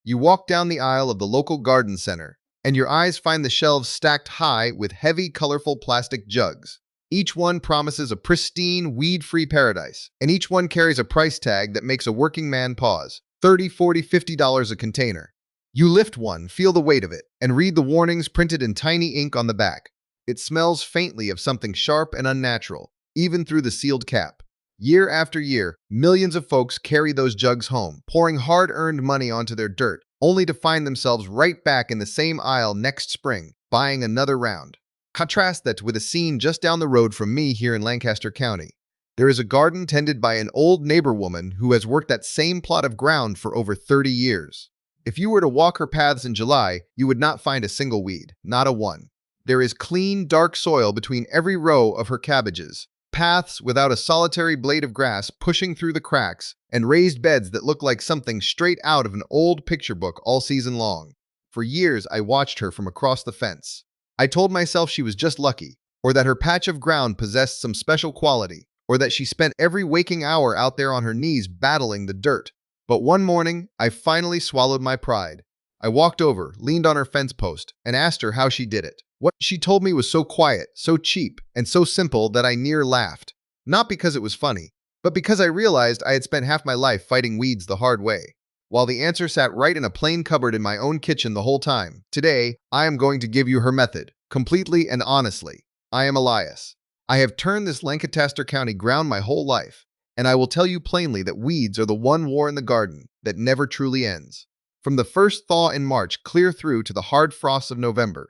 You walk down the aisle of the local garden center, and your eyes find the shelves stacked high with heavy, colorful plastic jugs. Each one promises a pristine, weed-free paradise, and each one carries a price tag that makes a working man pause. $30, $40, $50 a container. You lift one, feel the weight of it, and read the warnings printed in tiny ink on the back. It smells faintly of something sharp and unnatural, even through the sealed cap. Year after year, millions of folks carry those jugs home, pouring hard-earned money onto their dirt, only to find themselves right back in the same aisle next spring, buying another round. Contrast that with a scene just down the road from me here in Lancaster County. There is a garden tended by an old neighbor woman who has worked that same plot of ground for over 30 years. If you were to walk her paths in July, you would not find a single weed, not a one. There is clean, dark soil between every row of her cabbages, paths without a solitary blade of grass pushing through the cracks, and raised beds that look like something straight out of an old picture book all season long. For years, I watched her from across the fence. I told myself she was just lucky, or that her patch of ground possessed some special quality, or that she spent every waking hour out there on her knees battling the dirt. But one morning, I finally swallowed my pride. I walked over, leaned on her fence post, and asked her how she did it. What she told me was so quiet, so cheap, and so simple that I near laughed. Not because it was funny, but because I realized I had spent half my life fighting weeds the hard way, while the answer sat right in a plain cupboard in my own kitchen the whole time. Today, I am going to give you her method, completely and honestly. I am Elias. I have turned this Lancaster County ground my whole life, and I will tell you plainly that weeds are the one war in the garden that never truly ends. From the first thaw in March clear through to the hard frosts of November,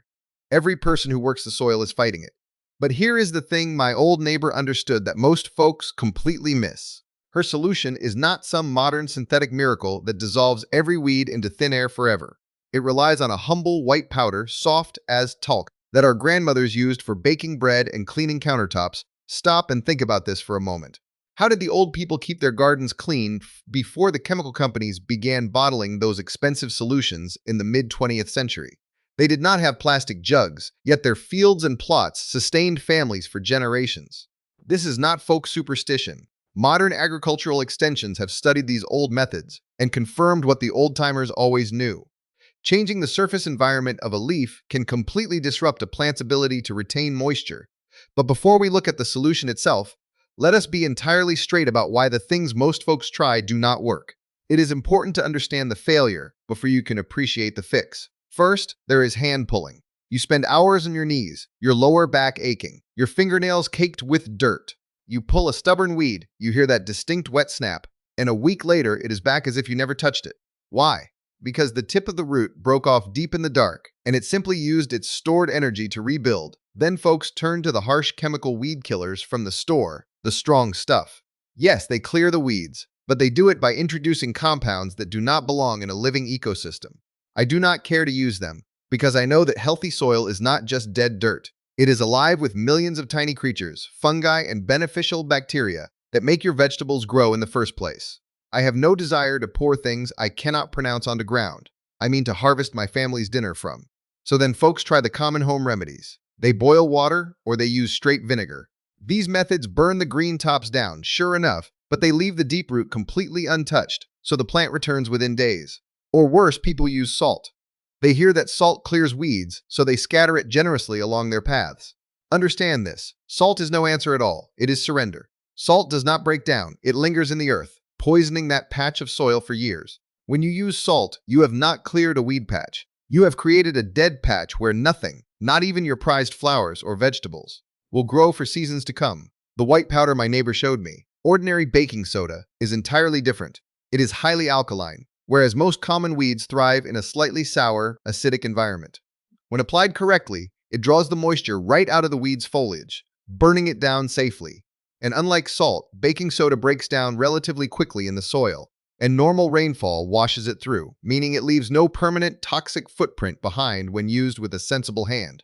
every person who works the soil is fighting it. But here is the thing my old neighbor understood that most folks completely miss. Her solution is not some modern synthetic miracle that dissolves every weed into thin air forever. It relies on a humble white powder, soft as talc, that our grandmothers used for baking bread and cleaning countertops. Stop and think about this for a moment. How did the old people keep their gardens clean before the chemical companies began bottling those expensive solutions in the mid-20th century? They did not have plastic jugs, yet their fields and plots sustained families for generations. This is not folk superstition. Modern agricultural extensions have studied these old methods and confirmed what the old-timers always knew. Changing the surface environment of a leaf can completely disrupt a plant's ability to retain moisture. But before we look at the solution itself, let us be entirely straight about why the things most folks try do not work. It is important to understand the failure before you can appreciate the fix. First, there is hand pulling. You spend hours on your knees, your lower back aching, your fingernails caked with dirt. You pull a stubborn weed, you hear that distinct wet snap, and a week later it is back as if you never touched it. Why? Because the tip of the root broke off deep in the dark, and it simply used its stored energy to rebuild. Then folks turn to the harsh chemical weed killers from the store, the strong stuff. Yes, they clear the weeds, but they do it by introducing compounds that do not belong in a living ecosystem. I do not care to use them, because I know that healthy soil is not just dead dirt. It is alive with millions of tiny creatures, fungi, and beneficial bacteria that make your vegetables grow in the first place. I have no desire to pour things I cannot pronounce onto ground. I mean to harvest my family's dinner from. So then folks try the common home remedies. They boil water or they use straight vinegar. These methods burn the green tops down, sure enough, but they leave the deep root completely untouched, so the plant returns within days. Or worse, people use salt. They hear that salt clears weeds, so they scatter it generously along their paths. Understand this. Salt is no answer at all. It is surrender. Salt does not break down. It lingers in the earth, poisoning that patch of soil for years. When you use salt, you have not cleared a weed patch. You have created a dead patch where nothing, not even your prized flowers or vegetables, will grow for seasons to come. The white powder my neighbor showed me, ordinary baking soda, is entirely different. It is highly alkaline, whereas most common weeds thrive in a slightly sour, acidic environment. When applied correctly, it draws the moisture right out of the weed's foliage, burning it down safely. And unlike salt, baking soda breaks down relatively quickly in the soil, and normal rainfall washes it through, meaning it leaves no permanent toxic footprint behind when used with a sensible hand.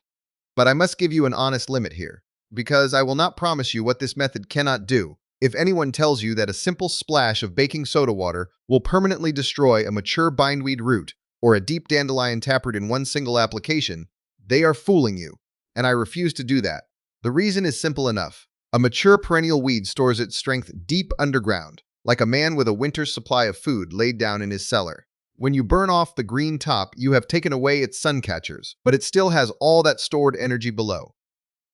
But I must give you an honest limit here, because I will not promise you what this method cannot do. If anyone tells you that a simple splash of baking soda water will permanently destroy a mature bindweed root or a deep dandelion taproot in one single application, they are fooling you, and I refuse to do that. The reason is simple enough. A mature perennial weed stores its strength deep underground, like a man with a winter's supply of food laid down in his cellar. When you burn off the green top, you have taken away its sun catchers, but it still has all that stored energy below.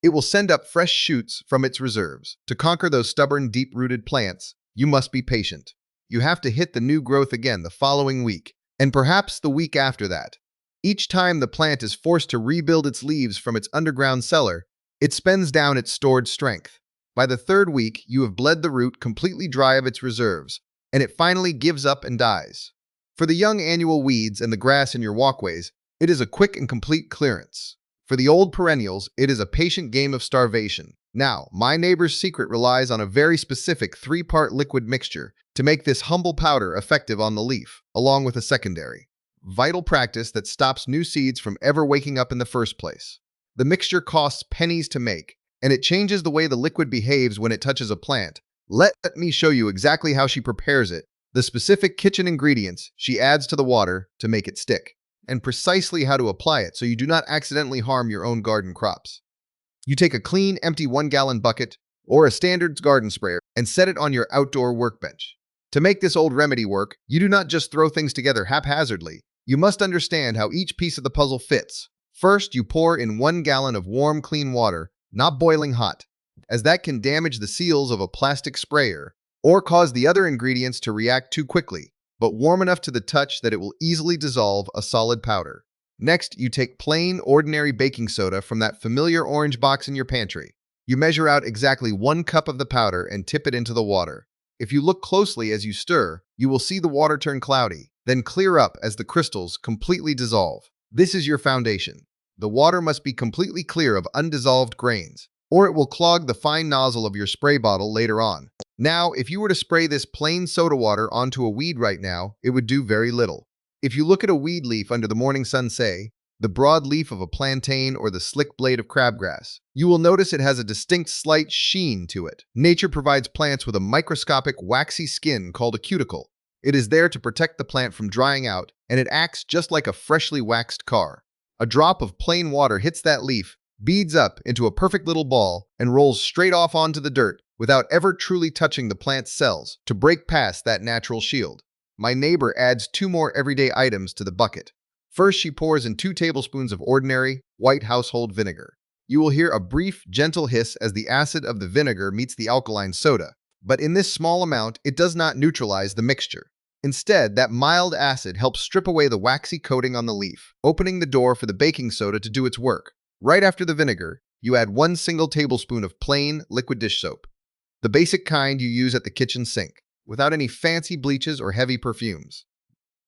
It will send up fresh shoots from its reserves. To conquer those stubborn, deep-rooted plants, you must be patient. You have to hit the new growth again the following week, and perhaps the week after that. Each time the plant is forced to rebuild its leaves from its underground cellar, it spends down its stored strength. By the third week, you have bled the root completely dry of its reserves, and it finally gives up and dies. For the young annual weeds and the grass in your walkways, it is a quick and complete clearance. For the old perennials, it is a patient game of starvation. Now, my neighbor's secret relies on a very specific 3-part liquid mixture to make this humble powder effective on the leaf, along with a secondary, vital practice that stops new seeds from ever waking up in the first place. The mixture costs pennies to make, and it changes the way the liquid behaves when it touches a plant. Let me show you exactly how she prepares it, the specific kitchen ingredients she adds to the water to make it stick, and precisely how to apply it so you do not accidentally harm your own garden crops. You take a clean, empty 1-gallon bucket or a standard garden sprayer and set it on your outdoor workbench. To make this old remedy work, you do not just throw things together haphazardly. You must understand how each piece of the puzzle fits. First, you pour in 1 gallon of warm, clean water, not boiling hot, as that can damage the seals of a plastic sprayer or cause the other ingredients to react too quickly, but warm enough to the touch that it will easily dissolve a solid powder. Next, you take plain, ordinary baking soda from that familiar orange box in your pantry. You measure out exactly 1 cup of the powder and tip it into the water. If you look closely as you stir, you will see the water turn cloudy, then clear up as the crystals completely dissolve. This is your foundation. The water must be completely clear of undissolved grains, or it will clog the fine nozzle of your spray bottle later on. Now, if you were to spray this plain soda water onto a weed right now, it would do very little. If you look at a weed leaf under the morning sun, say, the broad leaf of a plantain or the slick blade of crabgrass, you will notice it has a distinct slight sheen to it. Nature provides plants with a microscopic waxy skin called a cuticle. It is there to protect the plant from drying out, and it acts just like a freshly waxed car. A drop of plain water hits that leaf, beads up into a perfect little ball, and rolls straight off onto the dirt without ever truly touching the plant's cells to break past that natural shield. My neighbor adds 2 more everyday items to the bucket. First, she pours in 2 tablespoons of ordinary, white household vinegar. You will hear a brief, gentle hiss as the acid of the vinegar meets the alkaline soda, but in this small amount, it does not neutralize the mixture. Instead, that mild acid helps strip away the waxy coating on the leaf, opening the door for the baking soda to do its work. Right after the vinegar, you add 1 single tablespoon of plain, liquid dish soap, the basic kind you use at the kitchen sink, without any fancy bleaches or heavy perfumes.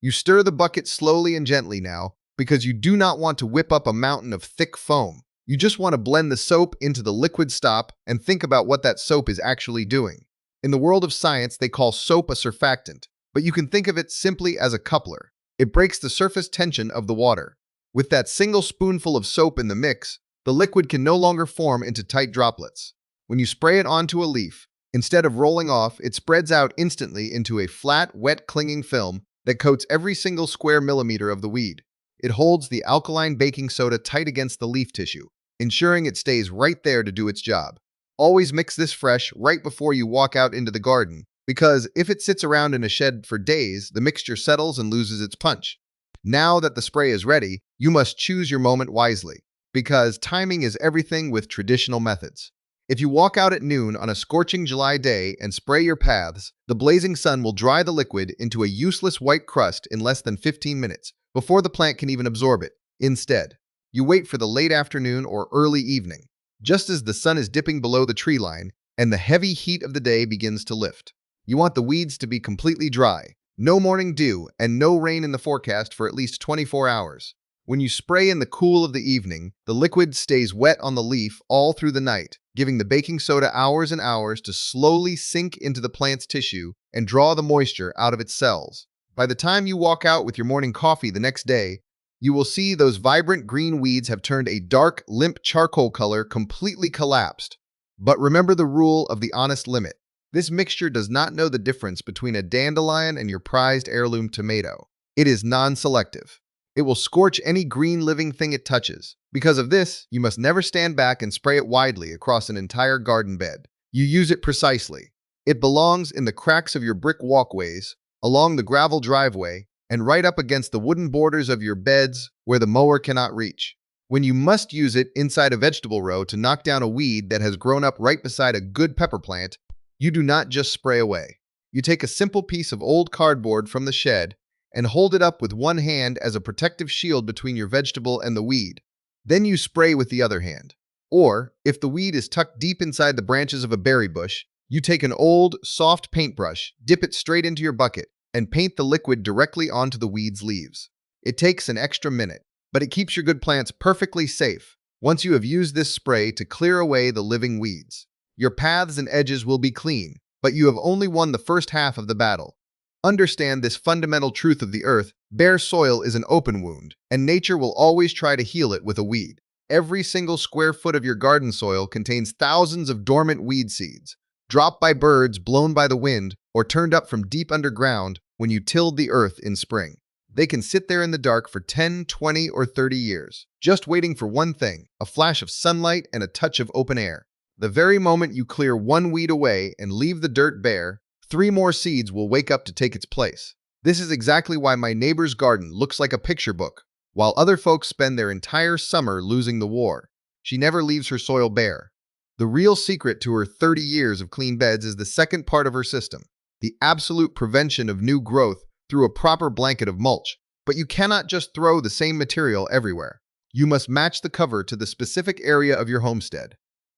You stir the bucket slowly and gently now, because you do not want to whip up a mountain of thick foam. You just want to blend the soap into the liquid stop and think about what that soap is actually doing. In the world of science, they call soap a surfactant, but you can think of it simply as a coupler. It breaks the surface tension of the water. With that single spoonful of soap in the mix, the liquid can no longer form into tight droplets. When you spray it onto a leaf, instead of rolling off, it spreads out instantly into a flat, wet, clinging film that coats every single square millimeter of the weed. It holds the alkaline baking soda tight against the leaf tissue, ensuring it stays right there to do its job. Always mix this fresh right before you walk out into the garden, because if it sits around in a shed for days, the mixture settles and loses its punch. Now that the spray is ready, you must choose your moment wisely, because timing is everything with traditional methods. If you walk out at noon on a scorching July day and spray your paths, the blazing sun will dry the liquid into a useless white crust in less than 15 minutes, before the plant can even absorb it. Instead, you wait for the late afternoon or early evening, just as the sun is dipping below the tree line and the heavy heat of the day begins to lift. You want the weeds to be completely dry, no morning dew, and no rain in the forecast for at least 24 hours. When you spray in the cool of the evening, the liquid stays wet on the leaf all through the night, giving the baking soda hours and hours to slowly sink into the plant's tissue and draw the moisture out of its cells. By the time you walk out with your morning coffee the next day, you will see those vibrant green weeds have turned a dark, limp charcoal color, completely collapsed. But remember the rule of the honest limit. This mixture does not know the difference between a dandelion and your prized heirloom tomato. It is non-selective. It will scorch any green living thing it touches. Because of this, you must never stand back and spray it widely across an entire garden bed. You use it precisely. It belongs in the cracks of your brick walkways, along the gravel driveway, and right up against the wooden borders of your beds where the mower cannot reach. When you must use it inside a vegetable row to knock down a weed that has grown up right beside a good pepper plant, you do not just spray away. You take a simple piece of old cardboard from the shed and hold it up with one hand as a protective shield between your vegetable and the weed. Then you spray with the other hand. Or, if the weed is tucked deep inside the branches of a berry bush, you take an old, soft paintbrush, dip it straight into your bucket, and paint the liquid directly onto the weed's leaves. It takes an extra minute, but it keeps your good plants perfectly safe once you have used this spray to clear away the living weeds. Your paths and edges will be clean, but you have only won the first half of the battle. Understand this fundamental truth of the earth: bare soil is an open wound, and nature will always try to heal it with a weed. Every single square foot of your garden soil contains thousands of dormant weed seeds, dropped by birds, blown by the wind, or turned up from deep underground when you tilled the earth in spring. They can sit there in the dark for 10, 20, or 30 years, just waiting for one thing: a flash of sunlight and a touch of open air. The very moment you clear one weed away and leave the dirt bare, 3 more seeds will wake up to take its place. This is exactly why my neighbor's garden looks like a picture book. While other folks spend their entire summer losing the war, she never leaves her soil bare. The real secret to her 30 years of clean beds is the second part of her system: the absolute prevention of new growth through a proper blanket of mulch. But you cannot just throw the same material everywhere. You must match the cover to the specific area of your homestead.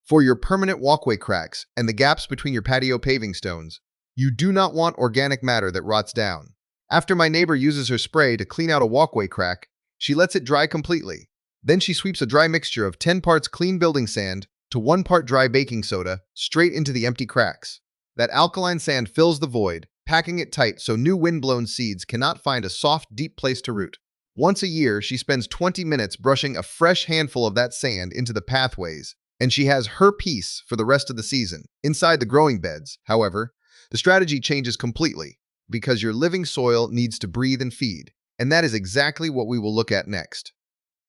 For your permanent walkway cracks and the gaps between your patio paving stones, you do not want organic matter that rots down. After my neighbor uses her spray to clean out a walkway crack, she lets it dry completely. Then she sweeps a dry mixture of 10 parts clean building sand to 1 part dry baking soda straight into the empty cracks. That alkaline sand fills the void, packing it tight so new wind-blown seeds cannot find a soft, deep place to root. Once a year, she spends 20 minutes brushing a fresh handful of that sand into the pathways, and she has her piece for the rest of the season. Inside the growing beds, however, the strategy changes completely, because your living soil needs to breathe and feed, and that is exactly what we will look at next.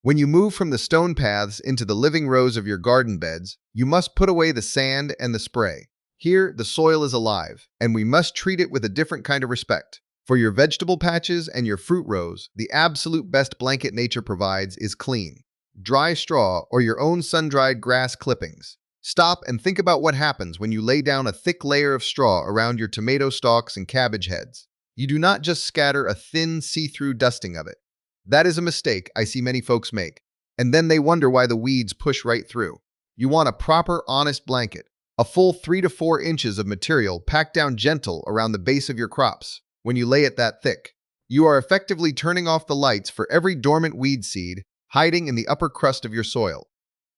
When you move from the stone paths into the living rows of your garden beds, you must put away the sand and the spray. Here, the soil is alive, and we must treat it with a different kind of respect. For your vegetable patches and your fruit rows, the absolute best blanket nature provides is clean, dry straw or your own sun-dried grass clippings. Stop and think about what happens when you lay down a thick layer of straw around your tomato stalks and cabbage heads. You do not just scatter a thin, see-through dusting of it. That is a mistake I see many folks make, and then they wonder why the weeds push right through. You want a proper, honest blanket, a full 3 to 4 inches of material packed down gentle around the base of your crops. When you lay it that thick, you are effectively turning off the lights for every dormant weed seed hiding in the upper crust of your soil.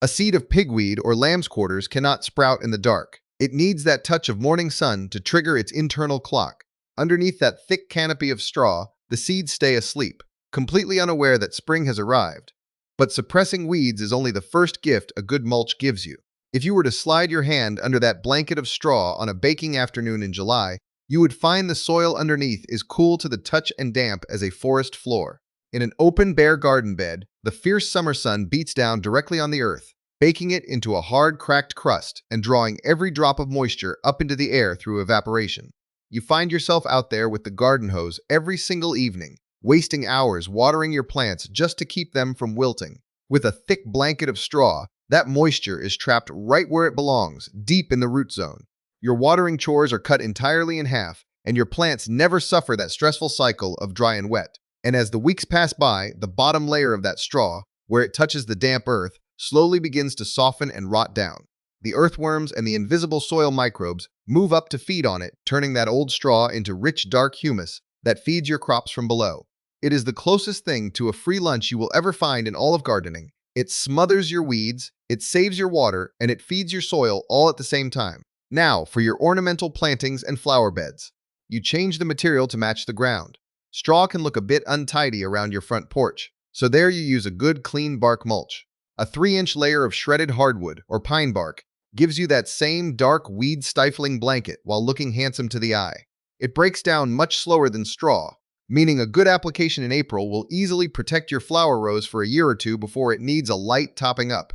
A seed of pigweed or lamb's quarters cannot sprout in the dark. It needs that touch of morning sun to trigger its internal clock. Underneath that thick canopy of straw, the seeds stay asleep, completely unaware that spring has arrived. But suppressing weeds is only the first gift a good mulch gives you. If you were to slide your hand under that blanket of straw on a baking afternoon in July, you would find the soil underneath is cool to the touch and damp as a forest floor. In an open, bare garden bed, the fierce summer sun beats down directly on the earth, baking it into a hard, cracked crust and drawing every drop of moisture up into the air through evaporation. You find yourself out there with the garden hose every single evening, wasting hours watering your plants just to keep them from wilting. With a thick blanket of straw, that moisture is trapped right where it belongs, deep in the root zone. Your watering chores are cut entirely in half, and your plants never suffer that stressful cycle of dry and wet. And as the weeks pass by, the bottom layer of that straw, where it touches the damp earth, slowly begins to soften and rot down. The earthworms and the invisible soil microbes move up to feed on it, turning that old straw into rich, dark humus that feeds your crops from below. It is the closest thing to a free lunch you will ever find in all of gardening. It smothers your weeds, it saves your water, and it feeds your soil all at the same time. Now, for your ornamental plantings and flower beds. You change the material to match the ground. Straw can look a bit untidy around your front porch, so there you use a good clean bark mulch. A 3-inch layer of shredded hardwood or pine bark gives you that same dark, weed-stifling blanket while looking handsome to the eye. It breaks down much slower than straw, meaning a good application in April will easily protect your flower rows for a year or two before it needs a light topping up.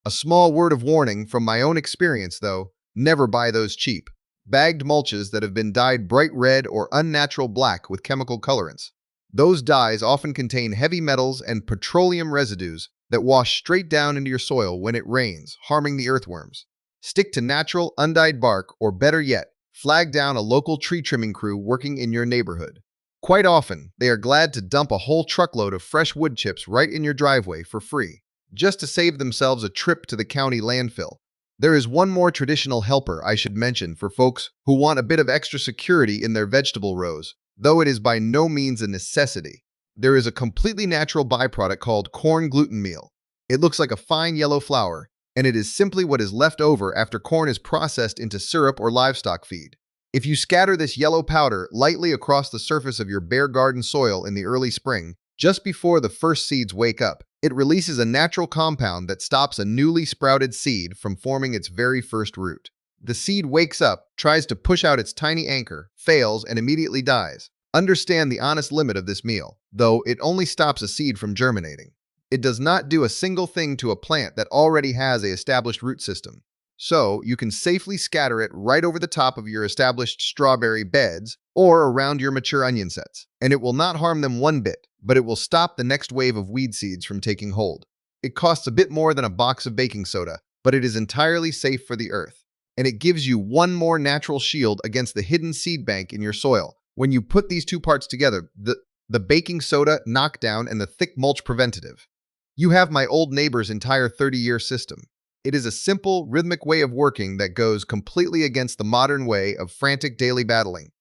A small word of warning from my own experience, though: never buy those cheap, bagged mulches that have been dyed bright red or unnatural black with chemical colorants. Those dyes often contain heavy metals and petroleum residues that wash straight down into your soil when it rains, harming the earthworms. Stick to natural, undyed bark, or better yet, flag down a local tree trimming crew working in your neighborhood. Quite often, they are glad to dump a whole truckload of fresh wood chips right in your driveway for free, just to save themselves a trip to the county landfill. There is one more traditional helper I should mention for folks who want a bit of extra security in their vegetable rows, though it is by no means a necessity. There is a completely natural byproduct called corn gluten meal. It looks like a fine yellow flour, and it is simply what is left over after corn is processed into syrup or livestock feed. If you scatter this yellow powder lightly across the surface of your bare garden soil in the early spring, just before the first seeds wake up, it releases a natural compound that stops a newly sprouted seed from forming its very first root. The seed wakes up, tries to push out its tiny anchor, fails, and immediately dies. Understand the honest limit of this meal, though it only stops a seed from germinating. It does not do a single thing to a plant that already has an established root system. So, you can safely scatter it right over the top of your established strawberry beds or around your mature onion sets, and it will not harm them one bit, but it will stop the next wave of weed seeds from taking hold. It costs a bit more than a box of baking soda, but it is entirely safe for the earth, and it gives you one more natural shield against the hidden seed bank in your soil. When you put these two parts together, the baking soda knockdown and the thick mulch preventative, you have my old neighbor's entire 30-year system. It is a simple, rhythmic way of working that goes completely against the modern way of frantic daily battling.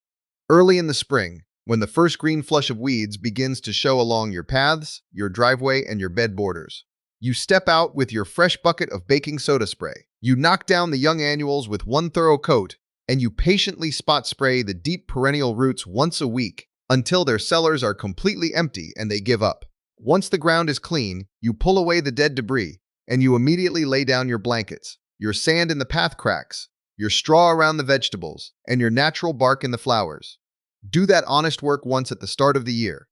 Early in the spring, when the first green flush of weeds begins to show along your paths, your driveway, and your bed borders, you step out with your fresh bucket of baking soda spray. You knock down the young annuals with one thorough coat, and you patiently spot spray the deep perennial roots once a week until their cellars are completely empty and they give up. Once the ground is clean, you pull away the dead debris, and you immediately lay down your blankets, your sand in the path cracks, your straw around the vegetables, and your natural bark in the flowers. Do that honest work once at the start of the year,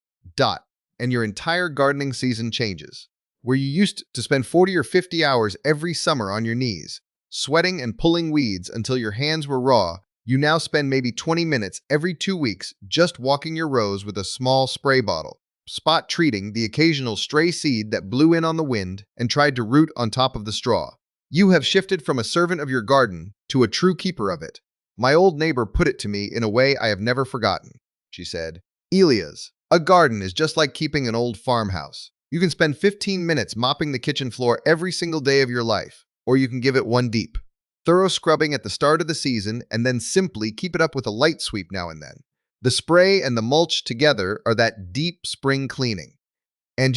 and your entire gardening season changes. Where you used to spend 40 or 50 hours every summer on your knees, sweating and pulling weeds until your hands were raw, you now spend maybe 20 minutes every 2 weeks just walking your rows with a small spray bottle, spot treating the occasional stray seed that blew in on the wind and tried to root on top of the straw. You have shifted from a servant of your garden to a true keeper of it. My old neighbor put it to me in a way I have never forgotten. She said, "Elias, a garden is just like keeping an old farmhouse. You can spend 15 minutes mopping the kitchen floor every single day of your life, or you can give it one deep, thorough scrubbing at the start of the season and then simply keep it up with a light sweep now and then. The spray and the mulch together are that deep spring cleaning." And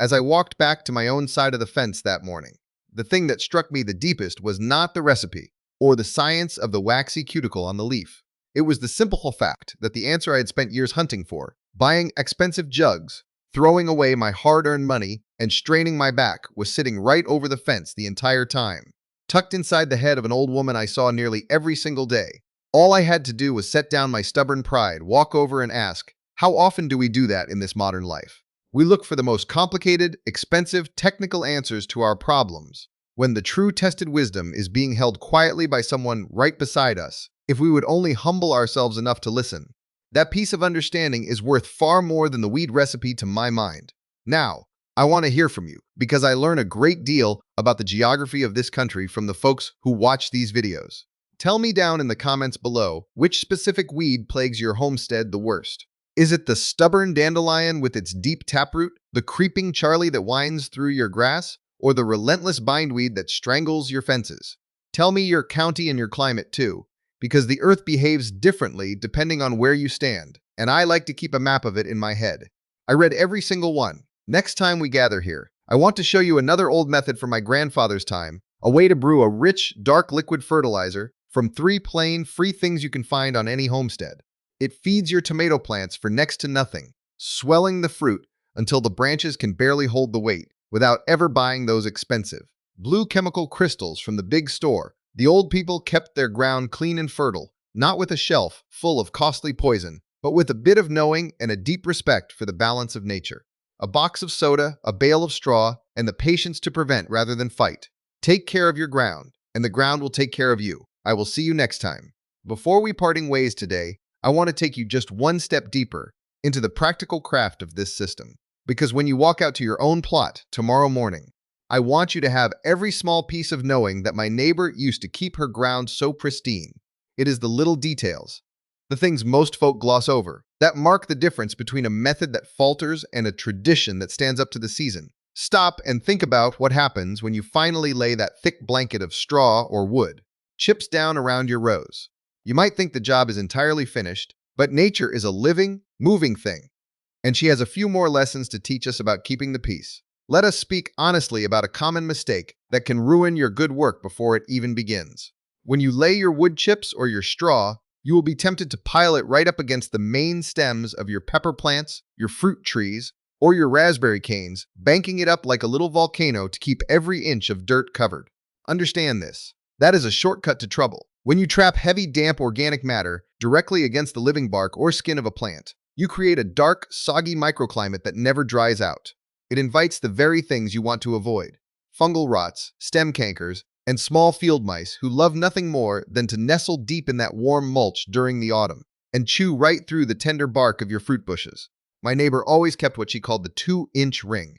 as I walked back to my own side of the fence that morning, the thing that struck me the deepest was not the recipe or the science of the waxy cuticle on the leaf. It was the simple fact that the answer I had spent years hunting for, buying expensive jugs, throwing away my hard-earned money, and straining my back, was sitting right over the fence the entire time, tucked inside the head of an old woman I saw nearly every single day. All I had to do was set down my stubborn pride, walk over and ask, how often do we do that in this modern life? We look for the most complicated, expensive, technical answers to our problems, when the true tested wisdom is being held quietly by someone right beside us. If we would only humble ourselves enough to listen, that piece of understanding is worth far more than the weed recipe to my mind. Now, I want to hear from you, because I learn a great deal about the geography of this country from the folks who watch these videos. Tell me down in the comments below which specific weed plagues your homestead the worst. Is it the stubborn dandelion with its deep taproot, the creeping Charlie that winds through your grass, or the relentless bindweed that strangles your fences? Tell me your county and your climate too, because the earth behaves differently depending on where you stand, and I like to keep a map of it in my head. I read every single one. Next time we gather here, I want to show you another old method from my grandfather's time, a way to brew a rich, dark liquid fertilizer from 3 plain, free things you can find on any homestead. It feeds your tomato plants for next to nothing, swelling the fruit until the branches can barely hold the weight, without ever buying those expensive blue chemical crystals from the big store. The old people kept their ground clean and fertile, not with a shelf full of costly poison, but with a bit of knowing and a deep respect for the balance of nature. A box of soda, a bale of straw, and the patience to prevent rather than fight. Take care of your ground, and the ground will take care of you. I will see you next time. Before we parting ways today, I want to take you just one step deeper into the practical craft of this system. Because when you walk out to your own plot tomorrow morning, I want you to have every small piece of knowing that my neighbor used to keep her ground so pristine. It is the little details, the things most folk gloss over, that mark the difference between a method that falters and a tradition that stands up to the season. Stop and think about what happens when you finally lay that thick blanket of straw or wood, chips down around your rows. You might think the job is entirely finished, but nature is a living, moving thing, and she has a few more lessons to teach us about keeping the peace. Let us speak honestly about a common mistake that can ruin your good work before it even begins. When you lay your wood chips or your straw, you will be tempted to pile it right up against the main stems of your pepper plants, your fruit trees, or your raspberry canes, banking it up like a little volcano to keep every inch of dirt covered. Understand this. That is a shortcut to trouble. When you trap heavy, damp organic matter directly against the living bark or skin of a plant, you create a dark, soggy microclimate that never dries out. It invites the very things you want to avoid: fungal rots, stem cankers, and small field mice who love nothing more than to nestle deep in that warm mulch during the autumn and chew right through the tender bark of your fruit bushes. My neighbor always kept what she called the 2-inch ring.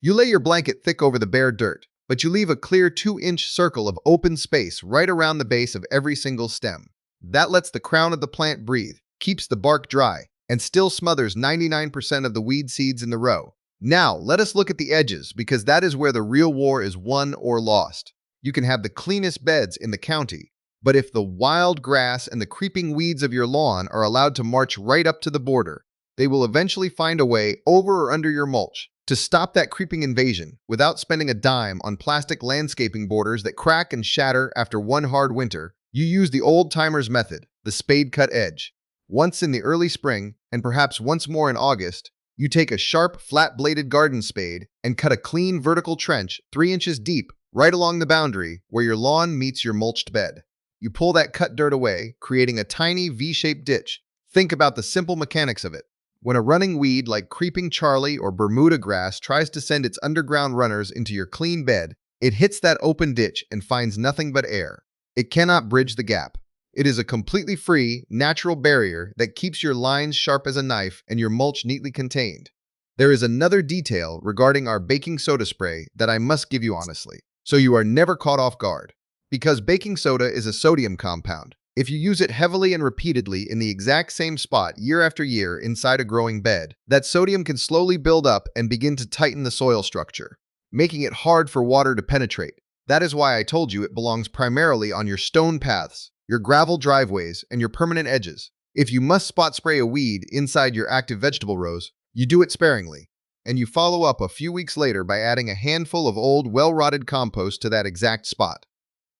You lay your blanket thick over the bare dirt, but you leave a clear 2-inch circle of open space right around the base of every single stem. That lets the crown of the plant breathe, keeps the bark dry, and still smothers 99% of the weed seeds in the row. Now, let us look at the edges, because that is where the real war is won or lost. You can have the cleanest beds in the county, but if the wild grass and the creeping weeds of your lawn are allowed to march right up to the border, they will eventually find a way over or under your mulch. To stop that creeping invasion, without spending a dime on plastic landscaping borders that crack and shatter after one hard winter, you use the old-timers method, the spade-cut edge. Once in the early spring, and perhaps once more in August, you take a sharp, flat-bladed garden spade and cut a clean vertical trench 3 inches deep right along the boundary where your lawn meets your mulched bed. You pull that cut dirt away, creating a tiny V-shaped ditch. Think about the simple mechanics of it. When a running weed like creeping Charlie or Bermuda grass tries to send its underground runners into your clean bed, it hits that open ditch and finds nothing but air. It cannot bridge the gap. It is a completely free, natural barrier that keeps your lines sharp as a knife and your mulch neatly contained. There is another detail regarding our baking soda spray that I must give you honestly, so you are never caught off guard. Because baking soda is a sodium compound, if you use it heavily and repeatedly in the exact same spot year after year inside a growing bed, that sodium can slowly build up and begin to tighten the soil structure, making it hard for water to penetrate. That is why I told you it belongs primarily on your stone paths, your gravel driveways, and your permanent edges. If you must spot spray a weed inside your active vegetable rows, you do it sparingly, and you follow up a few weeks later by adding a handful of old, well-rotted compost to that exact spot.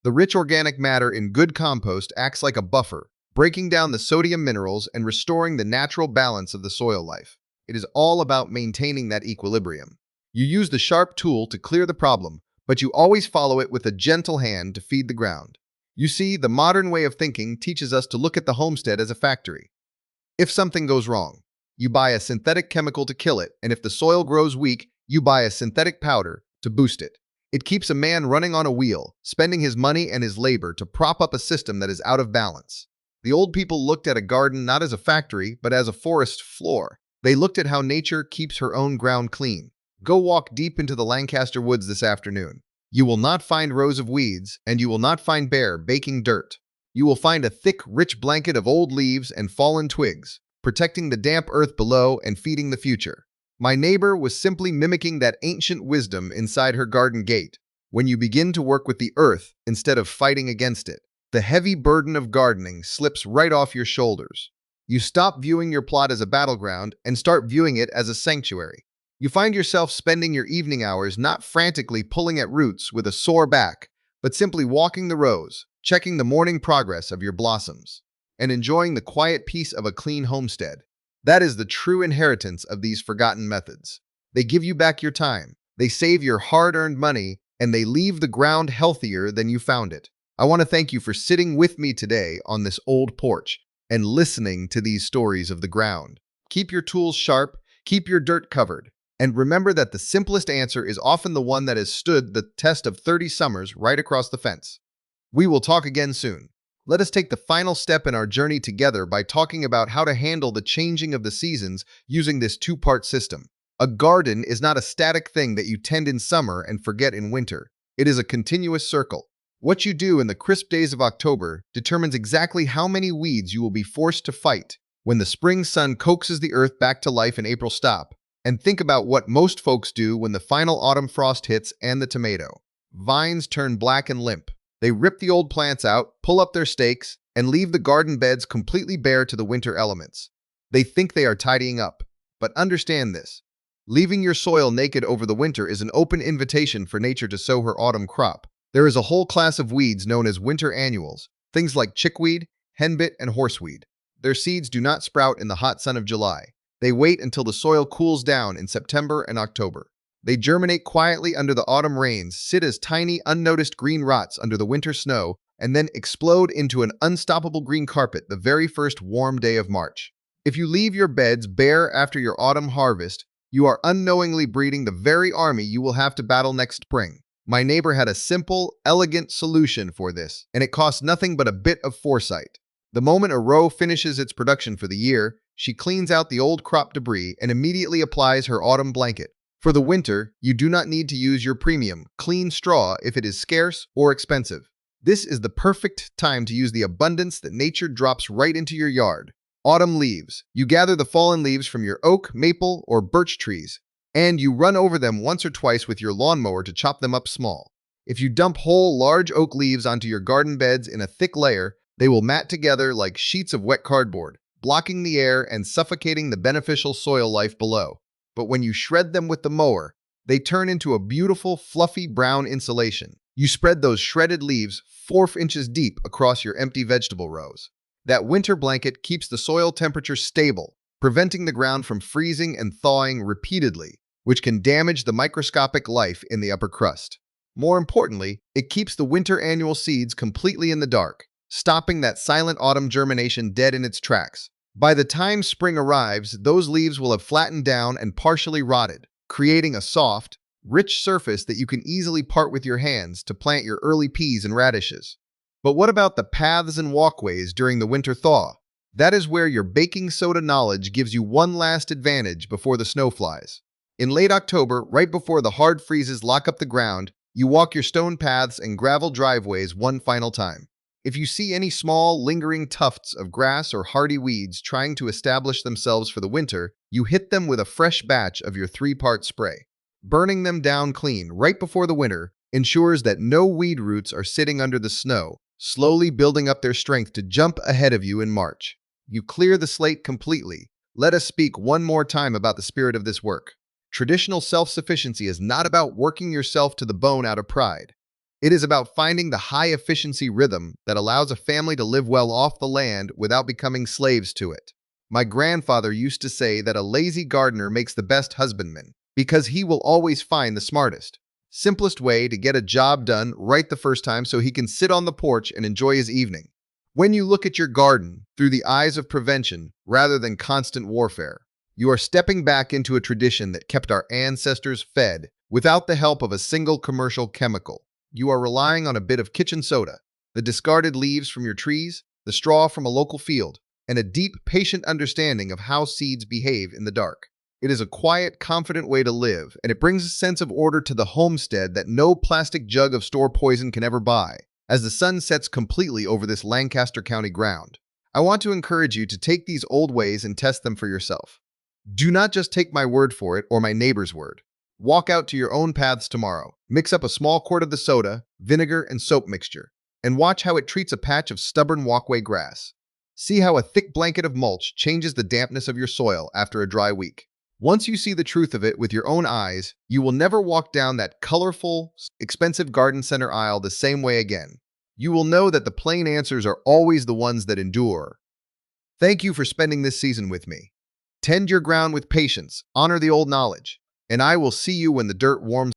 The rich organic matter in good compost acts like a buffer, breaking down the sodium minerals and restoring the natural balance of the soil life. It is all about maintaining that equilibrium. You use the sharp tool to clear the problem, but you always follow it with a gentle hand to feed the ground. You see, the modern way of thinking teaches us to look at the homestead as a factory. If something goes wrong, you buy a synthetic chemical to kill it, and if the soil grows weak, you buy a synthetic powder to boost it. It keeps a man running on a wheel, spending his money and his labor to prop up a system that is out of balance. The old people looked at a garden not as a factory, but as a forest floor. They looked at how nature keeps her own ground clean. Go walk deep into the Lancaster woods this afternoon. You will not find rows of weeds, and you will not find bare, baking dirt. You will find a thick, rich blanket of old leaves and fallen twigs, protecting the damp earth below and feeding the future. My neighbor was simply mimicking that ancient wisdom inside her garden gate. When you begin to work with the earth instead of fighting against it, the heavy burden of gardening slips right off your shoulders. You stop viewing your plot as a battleground and start viewing it as a sanctuary. You find yourself spending your evening hours not frantically pulling at roots with a sore back, but simply walking the rows, checking the morning progress of your blossoms, and enjoying the quiet peace of a clean homestead. That is the true inheritance of these forgotten methods. They give you back your time, they save your hard-earned money, and they leave the ground healthier than you found it. I want to thank you for sitting with me today on this old porch and listening to these stories of the ground. Keep your tools sharp, keep your dirt covered, and remember that the simplest answer is often the one that has stood the test of 30 summers right across the fence. We will talk again soon. let us take the final step in our journey together by talking about how to handle the changing of the seasons using this two-part system. A garden is not a static thing that you tend in summer and forget in winter. It is a continuous circle. What you do in the crisp days of October determines exactly how many weeds you will be forced to fight when the spring sun coaxes the earth back to life in April. Stop and think about what most folks do when the final autumn frost hits and the tomato vines turn black and limp. They rip the old plants out, pull up their stakes, and leave the garden beds completely bare to the winter elements. They think they are tidying up, but understand this. Leaving your soil naked over the winter is an open invitation for nature to sow her autumn crop. There is a whole class of weeds known as winter annuals, things like chickweed, henbit, and horseweed. Their seeds do not sprout in the hot sun of July. They wait until the soil cools down in September and October. They germinate quietly under the autumn rains, sit as tiny, unnoticed green rots under the winter snow, and then explode into an unstoppable green carpet the very first warm day of March. If you leave your beds bare after your autumn harvest, you are unknowingly breeding the very army you will have to battle next spring. My neighbor had a simple, elegant solution for this, and it cost nothing but a bit of foresight. The moment a row finishes its production for the year, she cleans out the old crop debris and immediately applies her autumn blanket. For the winter, you do not need to use your premium, clean straw if it is scarce or expensive. This is the perfect time to use the abundance that nature drops right into your yard. Autumn leaves. You gather the fallen leaves from your oak, maple, or birch trees, and you run over them once or twice with your lawnmower to chop them up small. If you dump whole, large oak leaves onto your garden beds in a thick layer, they will mat together like sheets of wet cardboard, blocking the air and suffocating the beneficial soil life below. But when you shred them with the mower, they turn into a beautiful, fluffy brown insulation. You spread those shredded leaves 4 inches deep across your empty vegetable rows. That winter blanket keeps the soil temperature stable, preventing the ground from freezing and thawing repeatedly, which can damage the microscopic life in the upper crust. More importantly, it keeps the winter annual seeds completely in the dark, stopping that silent autumn germination dead in its tracks. By the time spring arrives, those leaves will have flattened down and partially rotted, creating a soft, rich surface that you can easily part with your hands to plant your early peas and radishes. But what about the paths and walkways during the winter thaw? That is where your baking soda knowledge gives you one last advantage before the snow flies. In late October, right before the hard freezes lock up the ground, you walk your stone paths and gravel driveways one final time. If you see any small, lingering tufts of grass or hardy weeds trying to establish themselves for the winter, you hit them with a fresh batch of your 3-part spray. Burning them down clean right before the winter ensures that no weed roots are sitting under the snow, slowly building up their strength to jump ahead of you in March. You clear the slate completely. Let us speak one more time about the spirit of this work. Traditional self-sufficiency is not about working yourself to the bone out of pride. It is about finding the high-efficiency rhythm that allows a family to live well off the land without becoming slaves to it. My grandfather used to say that a lazy gardener makes the best husbandman because he will always find the smartest, simplest way to get a job done right the first time so he can sit on the porch and enjoy his evening. When you look at your garden through the eyes of prevention rather than constant warfare, you are stepping back into a tradition that kept our ancestors fed without the help of a single commercial chemical. You are relying on a bit of kitchen soda, the discarded leaves from your trees, the straw from a local field, and a deep, patient understanding of how seeds behave in the dark. It is a quiet, confident way to live, and it brings a sense of order to the homestead that no plastic jug of store poison can ever buy. As the sun sets completely over this Lancaster County ground, I want to encourage you to take these old ways and test them for yourself. Do not just take my word for it or my neighbor's word. Walk out to your own paths tomorrow, mix up a small quart of the soda, vinegar, and soap mixture, and watch how it treats a patch of stubborn walkway grass. See how a thick blanket of mulch changes the dampness of your soil after a dry week. Once you see the truth of it with your own eyes, you will never walk down that colorful, expensive garden center aisle the same way again. You will know that the plain answers are always the ones that endure. Thank you for spending this season with me. Tend your ground with patience, honor the old knowledge, and I will see you when the dirt warms